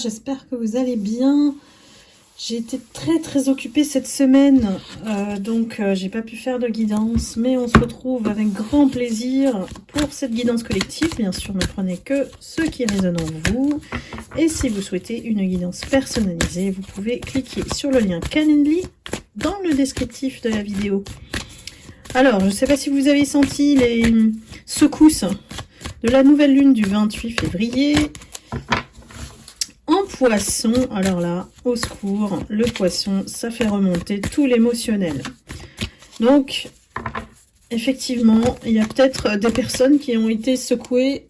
j'espère que vous allez bien. J'ai été très occupée cette semaine, donc j'ai pas pu faire de guidance, mais on se retrouve avec grand plaisir pour cette guidance collective. Bien sûr, ne prenez que ce qui résonne en vous. Et si vous souhaitez une guidance personnalisée, vous pouvez cliquer sur le lien Calendly dans le descriptif de la vidéo. Alors, je ne sais pas si vous avez senti les secousses de la nouvelle lune du 28 février. En poisson, alors là, au secours, le poisson, ça fait remonter tout l'émotionnel. Donc, effectivement, il y a peut-être des personnes qui ont été secouées,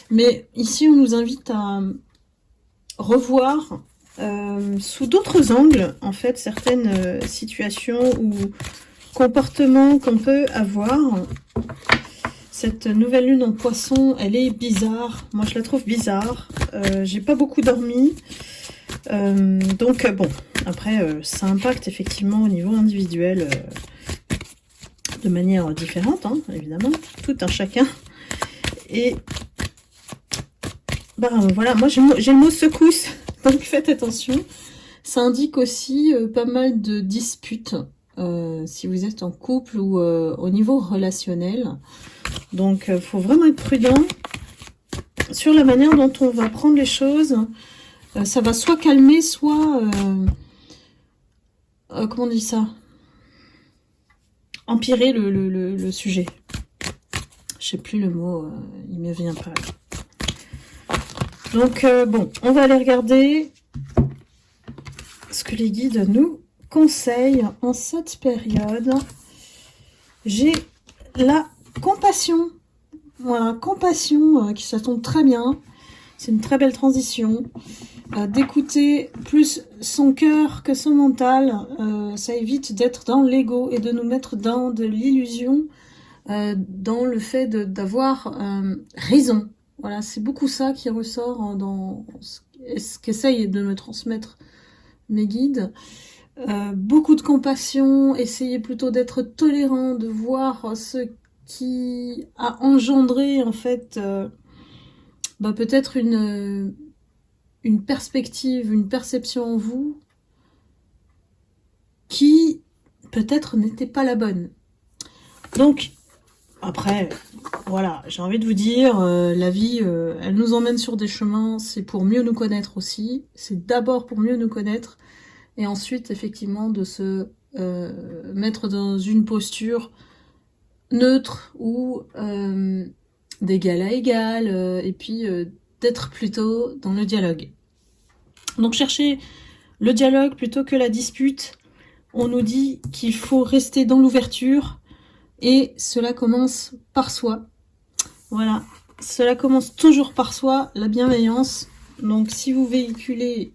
mais ici, on nous invite à revoir sous d'autres angles, en fait, certaines situations ou comportements qu'on peut avoir. Cette nouvelle lune en poisson, elle est bizarre. Moi, je la trouve bizarre. J'ai pas beaucoup dormi. Donc, bon, après, ça impacte effectivement au niveau individuel de manière différente, hein, évidemment. Tout un chacun. Et, bah, voilà, moi, j'ai le mot secousse. Donc, faites attention. Ça indique aussi pas mal de disputes. Si vous êtes en couple ou au niveau relationnel. Donc, il faut vraiment être prudent sur la manière dont on va prendre les choses. Ça va soit calmer, soit... comment on dit ça? Empirer le sujet. Je sais plus le mot, il me vient pas. Donc, bon, on va aller regarder ce que les guides nous conseillent en cette période. J'ai la compassion. Voilà, compassion, ça tombe très bien. C'est une très belle transition. D'écouter plus son cœur que son mental, ça évite d'être dans l'ego et de nous mettre dans de l'illusion, dans le fait d'avoir raison. Voilà, c'est beaucoup ça qui ressort dans ce qu'essayent de me transmettre mes guides. Beaucoup de compassion, essayez plutôt d'être tolérant, de voir ce qui a engendré en fait peut-être une perspective, une perception en vous qui peut-être n'était pas la bonne. Donc après, voilà, j'ai envie de vous dire, la vie, elle nous emmène sur des chemins, c'est pour mieux nous connaître aussi, c'est d'abord pour mieux nous connaître, et ensuite effectivement de se mettre dans une posture neutre ou d'égal à égal, et puis d'être plutôt dans le dialogue. Donc chercher le dialogue plutôt que la dispute. On nous dit qu'il faut rester dans l'ouverture et cela commence par soi. Voilà, cela commence toujours par soi, la bienveillance. Donc si vous véhiculez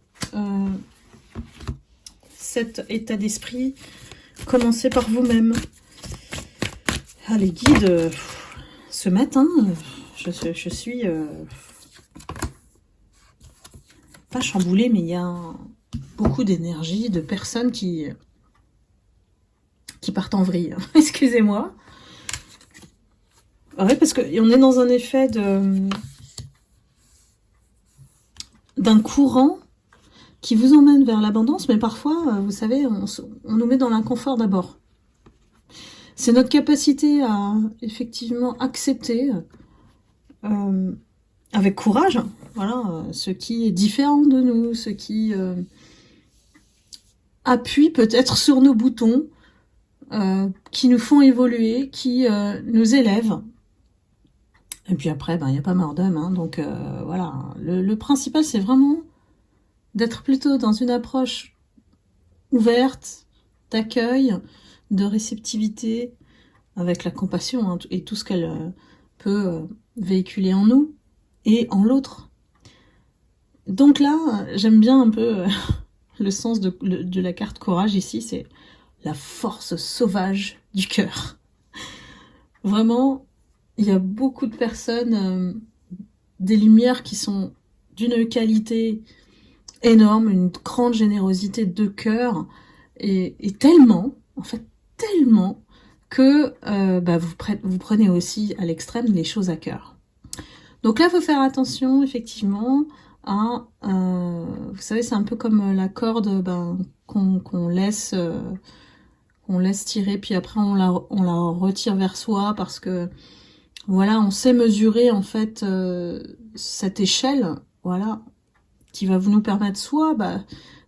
cet état d'esprit, commencez par vous-même. Ah, les guides, ce matin, je suis pas chamboulée, mais il y a beaucoup d'énergie, de personnes qui partent en vrille. Excusez-moi. Ouais, parce qu'on est dans un effet d'un courant qui vous emmène vers l'abondance, mais parfois, vous savez, on nous met dans l'inconfort d'abord. C'est notre capacité à effectivement accepter avec courage, voilà, ce qui est différent de nous, ce qui appuie peut-être sur nos boutons, qui nous font évoluer, qui nous élèvent. Et puis après, il n'y a pas mort d'homme, hein, donc voilà. Le principal, c'est vraiment d'être plutôt dans une approche ouverte, d'accueil, de réceptivité, avec la compassion, hein, et tout ce qu'elle peut véhiculer en nous et en l'autre. Donc là, j'aime bien un peu le sens de la carte courage ici, c'est la force sauvage du cœur. Vraiment, il y a beaucoup de personnes, des lumières qui sont d'une qualité énorme, une grande générosité de cœur, et tellement, en fait, tellement, que vous prenez aussi à l'extrême les choses à cœur. Donc là, il faut faire attention, effectivement, à... vous savez, c'est un peu comme la corde qu'on laisse tirer, puis après on la retire vers soi, parce que voilà, on sait mesurer en fait cette échelle, voilà, qui va nous permettre soit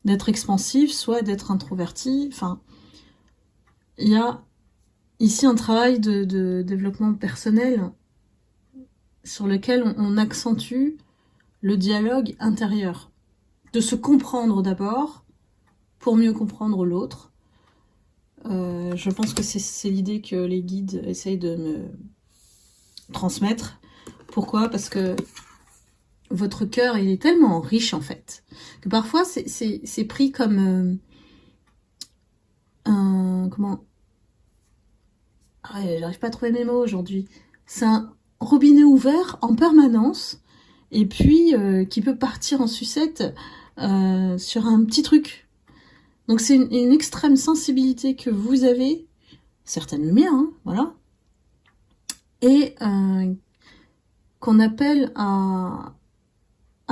d'être expansif, soit d'être introverti. Enfin, il y a ici un travail de développement personnel sur lequel on accentue le dialogue intérieur, de se comprendre d'abord pour mieux comprendre l'autre. Je pense que c'est l'idée que les guides essayent de me transmettre. Pourquoi? Parce que votre cœur, il est tellement riche en fait, que parfois c'est pris comme comment... Ah, j'arrive pas à trouver mes mots aujourd'hui. C'est un robinet ouvert en permanence, et puis qui peut partir en sucette sur un petit truc. Donc c'est une extrême sensibilité que vous avez, certaines lumières, hein, voilà, et qu'on appelle à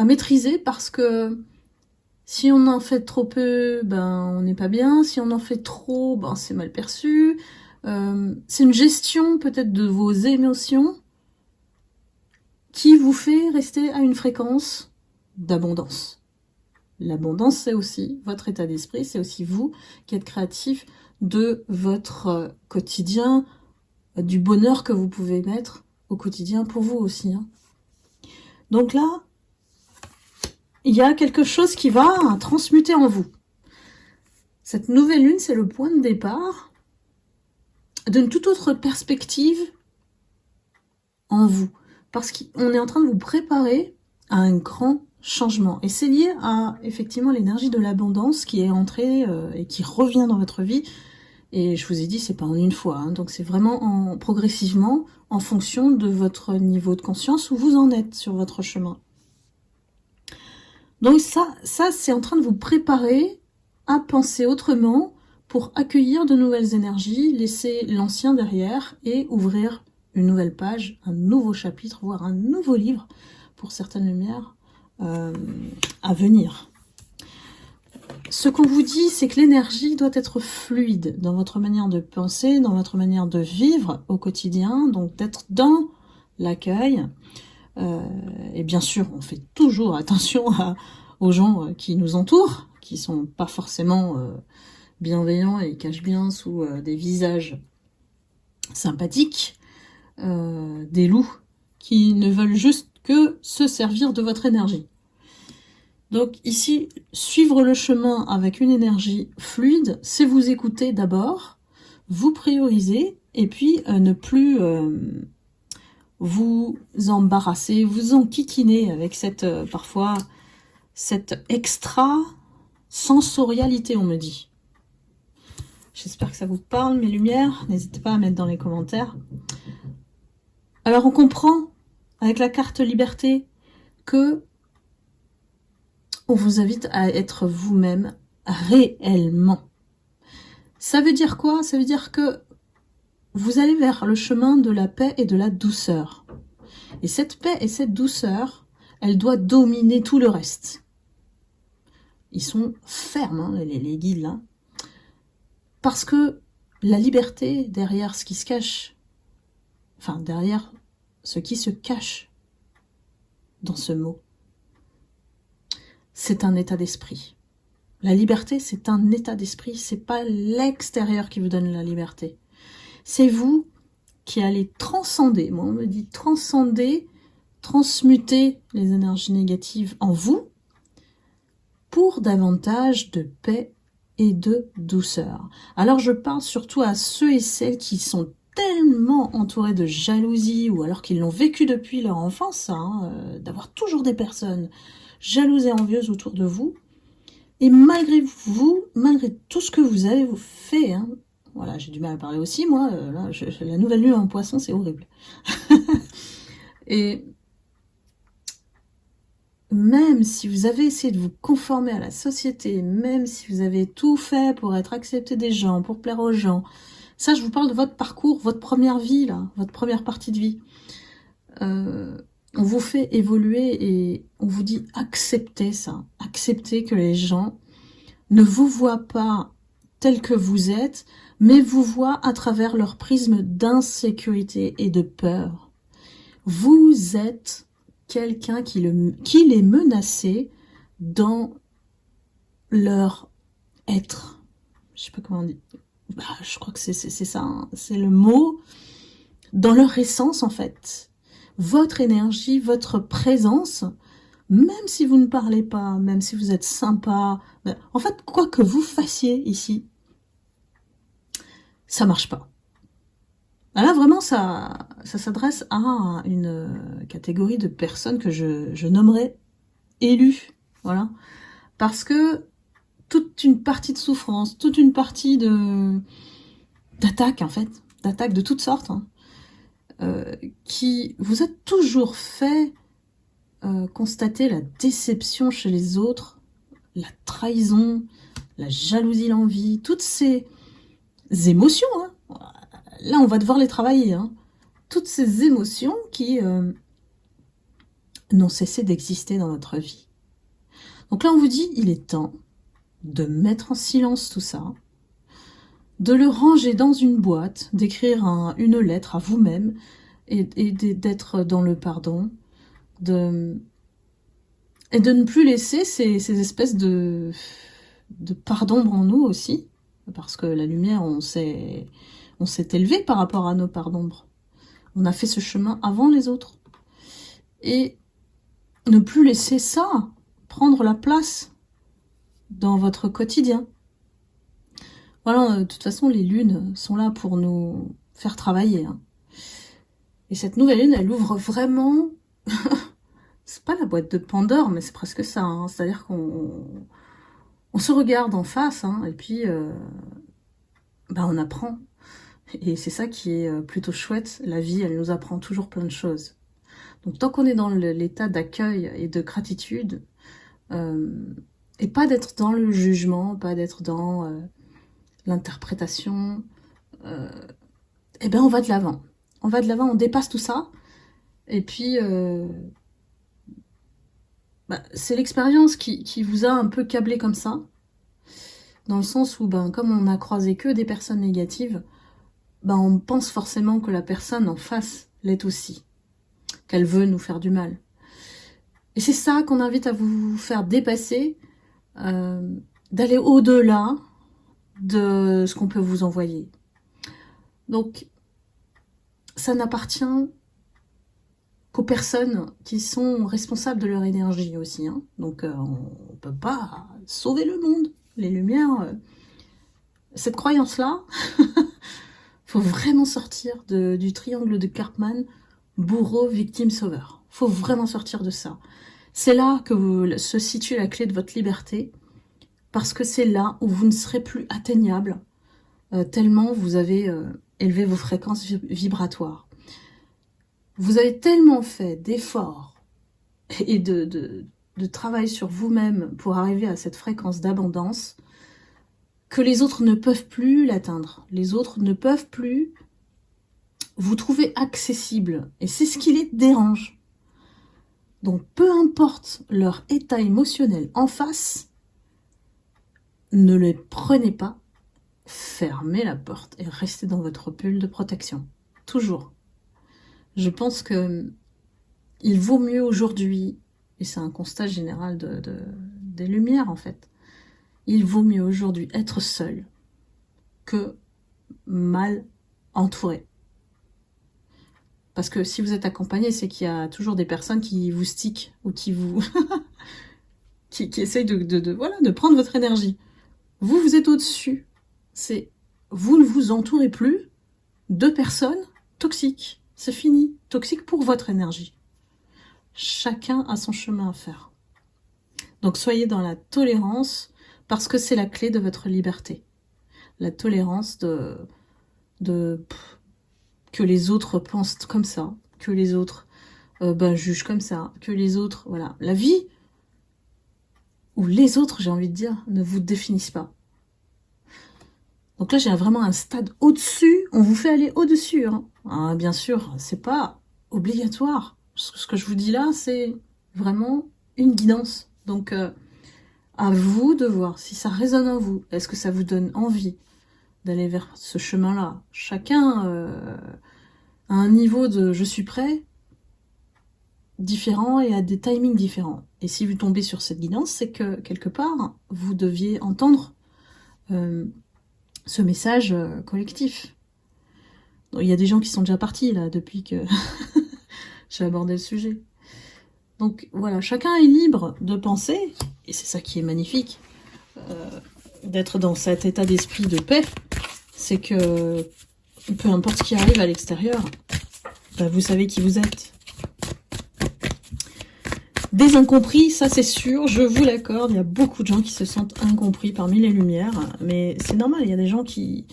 maîtriser, parce que si on en fait trop peu, on n'est pas bien. Si on en fait trop, c'est mal perçu. C'est une gestion peut-être de vos émotions qui vous fait rester à une fréquence d'abondance. L'abondance, c'est aussi votre état d'esprit, c'est aussi vous qui êtes créatif de votre quotidien, du bonheur que vous pouvez mettre au quotidien pour vous aussi. Hein. Donc là, il y a quelque chose qui va transmuter en vous. Cette nouvelle lune, c'est le point de départ d'une toute autre perspective en vous. Parce qu'on est en train de vous préparer à un grand changement. Et c'est lié à, effectivement, l'énergie de l'abondance qui est entrée et qui revient dans votre vie. Et je vous ai dit, c'est pas en une fois. Hein, donc c'est vraiment progressivement, en fonction de votre niveau de conscience, où vous en êtes sur votre chemin. Donc ça c'est en train de vous préparer à penser autrement pour accueillir de nouvelles énergies, laisser l'ancien derrière et ouvrir une nouvelle page, un nouveau chapitre, voire un nouveau livre pour certaines lumières à venir. Ce qu'on vous dit, c'est que l'énergie doit être fluide dans votre manière de penser, dans votre manière de vivre au quotidien, donc d'être dans l'accueil. Et bien sûr, on fait toujours attention aux gens qui nous entourent, qui sont pas forcément bienveillants et cachent bien sous des visages sympathiques, des loups qui ne veulent juste que se servir de votre énergie. Donc ici, suivre le chemin avec une énergie fluide, c'est vous écouter d'abord, vous prioriser, et puis ne plus vous embarrasser, vous enquiquiner avec parfois cette extra sensorialité, on me dit. J'espère que ça vous parle, mes lumières. N'hésitez pas à mettre dans les commentaires. Alors on comprend avec la carte liberté que on vous invite à être vous-même réellement. Ça veut dire quoi? Ça veut dire que vous allez vers le chemin de la paix et de la douceur. Et cette paix et cette douceur, elle doit dominer tout le reste. Ils sont fermes, hein, les guides, là. Parce que la liberté, derrière ce qui se cache, enfin, derrière ce qui se cache dans ce mot, c'est un état d'esprit. La liberté, c'est un état d'esprit, c'est pas l'extérieur qui vous donne la liberté. C'est vous qui allez transcender, moi on me dit transcender, transmuter les énergies négatives en vous pour davantage de paix et de douceur. Alors je parle surtout à ceux et celles qui sont tellement entourés de jalousie, ou alors qu'ils l'ont vécu depuis leur enfance, d'avoir toujours des personnes jalouses et envieuses autour de vous, et malgré vous, malgré tout ce que vous avez fait, voilà, j'ai du mal à parler aussi, moi, là, la nouvelle lune en poisson, c'est horrible. Et même si vous avez essayé de vous conformer à la société, même si vous avez tout fait pour être accepté des gens, pour plaire aux gens, ça, je vous parle de votre parcours, votre première vie, là, votre première partie de vie. On vous fait évoluer et on vous dit acceptez ça. Acceptez que les gens ne vous voient pas tel que vous êtes, mais vous voient à travers leur prisme d'insécurité et de peur. Vous êtes quelqu'un qui les menaçait dans leur être. Je sais pas comment on dit. Bah, je crois que c'est ça, hein. C'est le mot. Dans leur essence, en fait. Votre énergie, votre présence, même si vous ne parlez pas, même si vous êtes sympa, en fait, quoi que vous fassiez ici, ça marche pas. Là, vraiment, ça s'adresse à une catégorie de personnes que je nommerais élues. Voilà. Parce que toute une partie de souffrance, toute une partie d'attaque, en fait, d'attaque de toutes sortes, hein, qui vous a toujours fait constater la déception chez les autres, la trahison, la jalousie, l'envie, toutes ces émotions, hein. Là, on va devoir les travailler, hein. Toutes ces émotions qui n'ont cessé d'exister dans votre vie. Donc là, on vous dit, il est temps de mettre en silence tout ça, de le ranger dans une boîte, d'écrire une lettre à vous-même et d'être dans le pardon, et de ne plus laisser ces espèces de part d'ombre en nous aussi, parce que la lumière, on s'est élevé par rapport à nos parts d'ombre. On a fait ce chemin avant les autres. Et ne plus laisser ça prendre la place dans votre quotidien. Voilà, de toute façon, les lunes sont là pour nous faire travailler, hein. Et cette nouvelle lune, elle ouvre vraiment... c'est pas la boîte de Pandore, mais c'est presque ça, hein. C'est-à-dire qu'on se regarde en face, hein, et puis on apprend. Et c'est ça qui est plutôt chouette. La vie, elle nous apprend toujours plein de choses. Donc tant qu'on est dans l'état d'accueil et de gratitude, et pas d'être dans le jugement, pas d'être dans l'interprétation, on va de l'avant. On va de l'avant, on dépasse tout ça. Et puis, c'est l'expérience qui vous a un peu câblé comme ça. Dans le sens où, comme on n'a croisé que des personnes négatives, on pense forcément que la personne en face l'est aussi. Qu'elle veut nous faire du mal. Et c'est ça qu'on invite à vous faire dépasser, d'aller au-delà de ce qu'on peut vous envoyer. Donc, ça n'appartient qu'aux personnes qui sont responsables de leur énergie aussi, hein. Donc, on ne peut pas sauver le monde. Les lumières, cette croyance-là, faut vraiment sortir du triangle de Karpman, bourreau, victime, sauveur. Faut vraiment sortir de ça. C'est là que se situe la clé de votre liberté, parce que c'est là où vous ne serez plus atteignable, tellement vous avez élevé vos fréquences vibratoires. Vous avez tellement fait d'efforts et de travail sur vous-même pour arriver à cette fréquence d'abondance que les autres ne peuvent plus l'atteindre. Les autres ne peuvent plus vous trouver accessible. Et c'est ce qui les dérange. Donc, peu importe leur état émotionnel en face, ne les prenez pas, fermez la porte et restez dans votre bulle de protection. Toujours. Je pense que il vaut mieux aujourd'hui, et c'est un constat général des lumières en fait, il vaut mieux aujourd'hui être seul que mal entouré. Parce que si vous êtes accompagné, c'est qu'il y a toujours des personnes qui vous stickent ou qui vous qui essayent de prendre votre énergie. Vous êtes au-dessus. Vous ne vous entourez plus de personnes toxiques. C'est fini. Toxique pour votre énergie. Chacun a son chemin à faire. Donc soyez dans la tolérance parce que c'est la clé de votre liberté. La tolérance que les autres pensent comme ça, que les autres jugent comme ça, que les autres, voilà. La vie, ou les autres, j'ai envie de dire, ne vous définissent pas. Donc là, j'ai vraiment un stade au-dessus, on vous fait aller au-dessus, hein. Bien sûr, c'est pas obligatoire. Ce que je vous dis là, c'est vraiment une guidance. Donc, à vous de voir si ça résonne en vous. Est-ce que ça vous donne envie d'aller vers ce chemin-là? Chacun a un niveau de « je suis prêt » différent et à des timings différents. Et si vous tombez sur cette guidance, c'est que, quelque part, vous deviez entendre ce message collectif. Donc, il y a des gens qui sont déjà partis, là, depuis que j'ai abordé le sujet. Donc, voilà, chacun est libre de penser, et c'est ça qui est magnifique, d'être dans cet état d'esprit de paix, c'est que, peu importe ce qui arrive à l'extérieur, bah, vous savez qui vous êtes. Des incompris, ça c'est sûr, je vous l'accorde, il y a beaucoup de gens qui se sentent incompris parmi les lumières, mais c'est normal, il y a des gens qui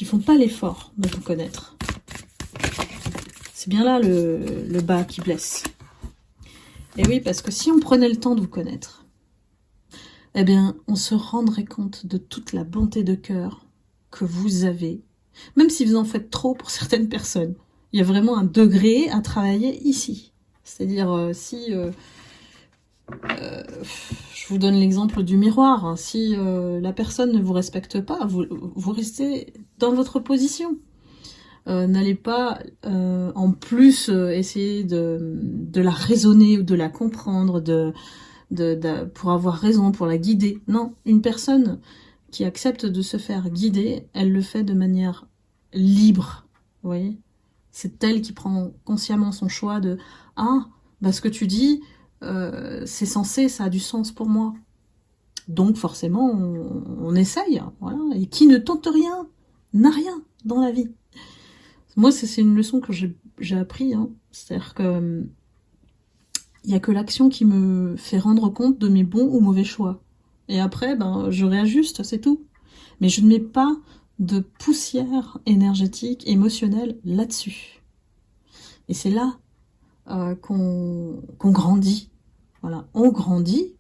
font pas l'effort de vous connaître. C'est bien là le bas qui blesse. Et oui, parce que si on prenait le temps de vous connaître, eh bien, on se rendrait compte de toute la bonté de cœur que vous avez, même si vous en faites trop pour certaines personnes. Il y a vraiment un degré à travailler ici. C'est-à-dire, si... je vous donne l'exemple du miroir. Hein. Si la personne ne vous respecte pas, vous restez dans votre position. N'allez pas en plus essayer de la raisonner ou de la comprendre, pour avoir raison, pour la guider. Non, une personne qui accepte de se faire guider, elle le fait de manière libre. Vous voyez, c'est elle qui prend consciemment son choix de « Ah, bah ce que tu dis, c'est censé, ça a du sens pour moi. » Donc forcément, on essaye. Voilà. Et qui ne tente rien, n'a rien dans la vie. Moi, c'est une leçon que j'ai appris. Hein. C'est-à-dire que il n'y a que l'action qui me fait rendre compte de mes bons ou mauvais choix. Et après, ben, je réajuste, c'est tout. Mais je ne mets pas de poussière énergétique, émotionnelle là-dessus. Et c'est là qu'on grandit. Voilà, on grandit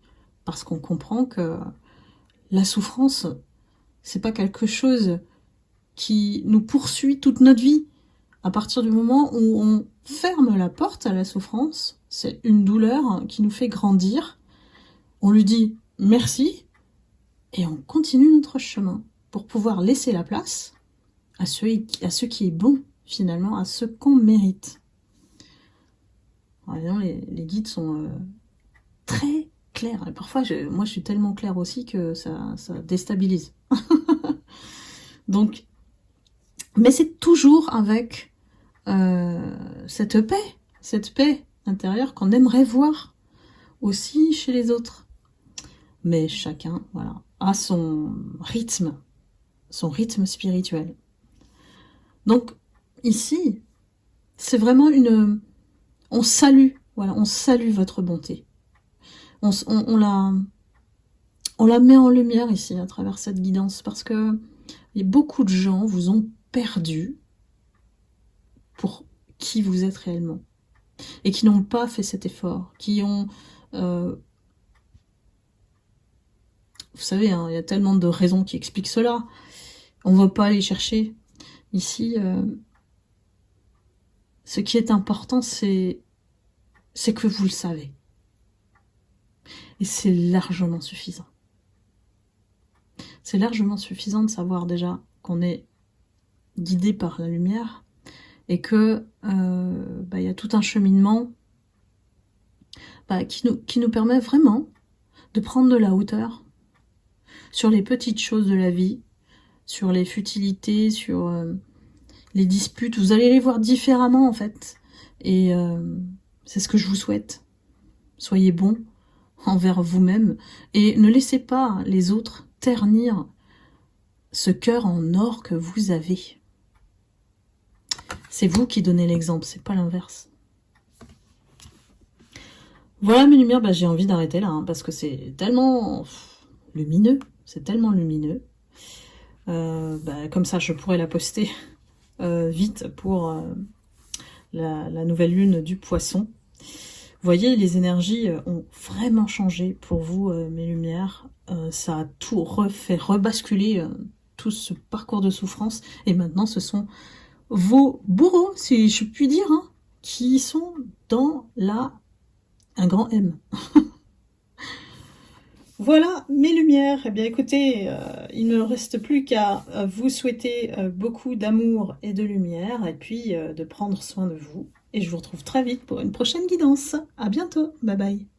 parce qu'on comprend que la souffrance, c'est pas quelque chose qui nous poursuit toute notre vie. À partir du moment où on ferme la porte à la souffrance, c'est une douleur qui nous fait grandir. On lui dit merci et on continue notre chemin pour pouvoir laisser la place à ce qui est bon, finalement, à ce qu'on mérite. Alors, les guides sont très clairs. Et parfois, moi, je suis tellement claire aussi que ça déstabilise. Donc, mais c'est toujours avec cette paix intérieure qu'on aimerait voir aussi chez les autres. Mais chacun, voilà, a son rythme spirituel. Donc ici, c'est vraiment on salue votre bonté. On la met en lumière ici à travers cette guidance parce que beaucoup de gens vous ont perdu pour qui vous êtes réellement et qui n'ont pas fait cet effort, qui ont... vous savez, hein, il y a tellement de raisons qui expliquent cela. On ne va pas aller chercher. Ici, ce qui est important, c'est que vous le savez. Et c'est largement suffisant. C'est largement suffisant de savoir déjà qu'on est guidé par la lumière et que y a tout un cheminement qui nous permet vraiment de prendre de la hauteur sur les petites choses de la vie, sur les futilités, sur les disputes. Vous allez les voir différemment en fait. Et c'est ce que je vous souhaite. Soyez bons envers vous-même et ne laissez pas les autres ternir ce cœur en or que vous avez. C'est vous qui donnez l'exemple, c'est pas l'inverse. Voilà mes lumières, j'ai envie d'arrêter là, hein, parce que c'est tellement lumineux, comme ça je pourrais la poster vite pour la nouvelle lune du Poisson. Vous voyez, les énergies ont vraiment changé pour vous, mes lumières. Ça a tout refait rebasculer tout ce parcours de souffrance. Et maintenant, ce sont vos bourreaux, si je puis dire, hein, qui sont dans un grand M. Voilà mes lumières. Eh bien écoutez, il ne me reste plus qu'à vous souhaiter beaucoup d'amour et de lumière, et puis de prendre soin de vous. Et je vous retrouve très vite pour une prochaine guidance. À bientôt. Bye bye.